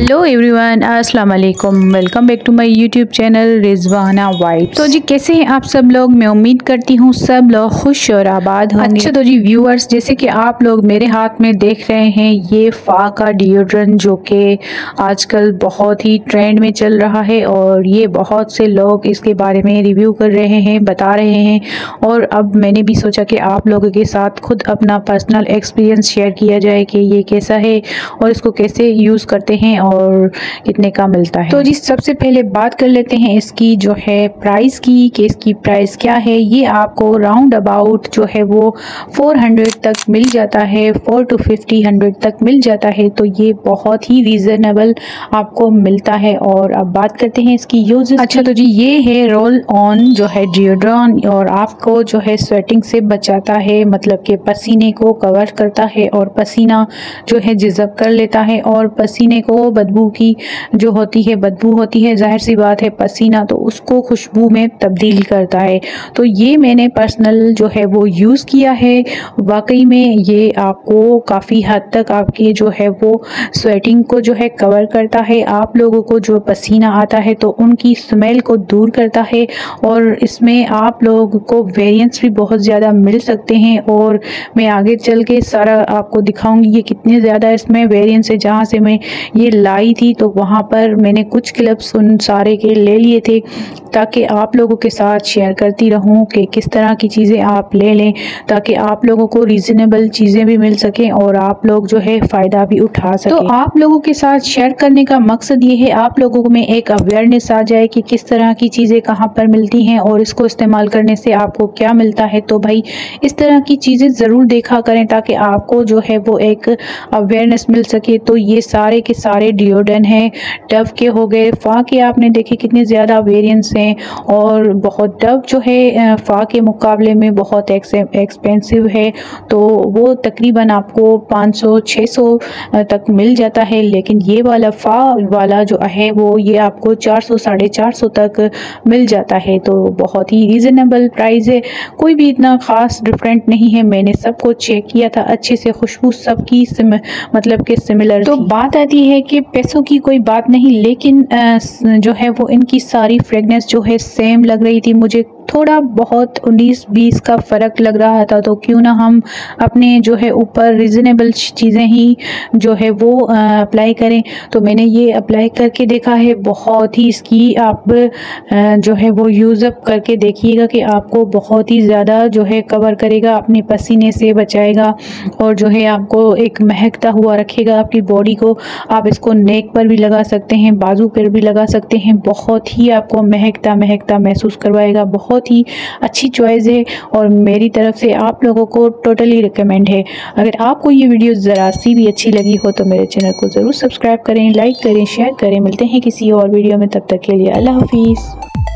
Hello everyone, अस्सलाम वालेकुम। Welcome back to my YouTube channel Rizwana vibes. तो जी कैसे हैं आप सब लोग? मैं उम्मीद करती हूँ सब लोग खुश और आबाद होंगे। अच्छा तो जी व्यूअर्स, जैसे कि आप लोग मेरे हाथ में देख रहे हैं ये फा का डिओड्रेंट जो कि आजकल बहुत ही ट्रेंड में चल रहा है और ये बहुत से लोग इसके बारे में रिव्यू कर रहे हैं, बता रहे हैं। और अब मैंने भी सोचा कि आप लोगों के साथ खुद अपना पर्सनल एक्सपीरियंस शेयर किया जाए कि ये कैसा है और इसको कैसे यूज़ करते हैं और कितने का मिलता है। तो जी सबसे पहले बात कर लेते हैं इसकी जो है प्राइस की, कि इसकी प्राइस क्या है। ये आपको राउंड अबाउट जो है वो 400 तक मिल जाता है, 4 to 50 तक मिल जाता है। तो ये बहुत ही रीजनेबल आपको मिलता है। और अब बात करते हैं इसकी यूज। अच्छा तो जी ये है रोल ऑन जो है डिओड्रेंट और आपको जो है स्वेटिंग से बचाता है, मतलब कि पसीने को कवर करता है और पसीना जो है जिज़ब कर लेता है और पसीने को बदबू की जो होती है, बदबू होती है, जाहिर सी बात है पसीना, तो उसको खुशबू में तब्दील करता है। तो ये मैंने पर्सनल जो है वो यूज़ किया है। वाकई में ये आपको काफ़ी हद तक आपकी जो है वो स्वेटिंग को जो है कवर करता है। आप लोगों को जो पसीना आता है तो उनकी स्मेल को दूर करता है। और इसमें आप लोगों को वेरिएंट्स भी बहुत ज़्यादा मिल सकते हैं और मैं आगे चल के सारा आपको दिखाऊंगी ये कितने ज़्यादा इसमें वेरिएंट्स है। जहाँ से मैं ये लाई थी तो वहाँ पर मैंने कुछ क्लिप्स उन सारे के ले लिए थे ताकि आप लोगों के साथ शेयर करती रहूं कि किस तरह की चीज़ें आप ले लें ताकि आप लोगों को रीज़नेबल चीज़ें भी मिल सकें और आप लोग जो है फ़ायदा भी उठा सकें। तो आप लोगों के साथ शेयर करने का मकसद ये है आप लोगों में एक अवेयरनेस आ जाए कि किस तरह की चीज़ें कहाँ पर मिलती हैं और इसको इस्तेमाल करने से आपको क्या मिलता है। तो भाई इस तरह की चीज़ें ज़रूर देखा करें ताकि आपको जो है वो एक अवेयरनेस मिल सके। तो ये सारे के सारे डिओड्रेंट हैं, डव के हो गए, फा के आपने देखे कितने ज़्यादा वेरिएंट्स हैं और बहुत डव जो है फा के मुकाबले में बहुत एक्सपेंसिव है। तो वो तकरीबन आपको 500-600 तक मिल जाता है, लेकिन ये वाला फा वाला जो है वो ये आपको 400-450 तक मिल जाता है। तो बहुत ही रीज़नेबल प्राइस है, कोई भी इतना ख़ास डिफरेंट नहीं है। मैंने सबको चेक किया था अच्छे से, खुशबू सबकी मतलब कि सिमिलर। तो बात आती है कि पैसों की कोई बात नहीं, लेकिन जो है वो इनकी सारी फ्रेगनेंस जो है सेम लग रही थी मुझे। थोड़ा बहुत 19-20 का फ़र्क लग रहा था, तो क्यों ना हम अपने जो है ऊपर रीज़नेबल चीज़ें ही जो है वो अप्लाई करें। तो मैंने ये अप्लाई करके देखा है, बहुत ही इसकी आप जो है वो यूज़ अप करके देखिएगा कि आपको बहुत ही ज़्यादा जो है कवर करेगा, अपने पसीने से बचाएगा और जो है आपको एक महकता हुआ रखेगा आपकी बॉडी को। आप इसको नेक पर भी लगा सकते हैं, बाजू पर भी लगा सकते हैं, बहुत ही आपको महकता महकता महसूस करवाएगा। बहुत ही अच्छी चॉइस है और मेरी तरफ से आप लोगों को टोटली रिकमेंड है। अगर आपको ये वीडियो ज़रा सी भी अच्छी लगी हो तो मेरे चैनल को ज़रूर सब्सक्राइब करें, लाइक करें, शेयर करें। मिलते हैं किसी और वीडियो में, तब तक के लिए अल्लाह हाफिज़।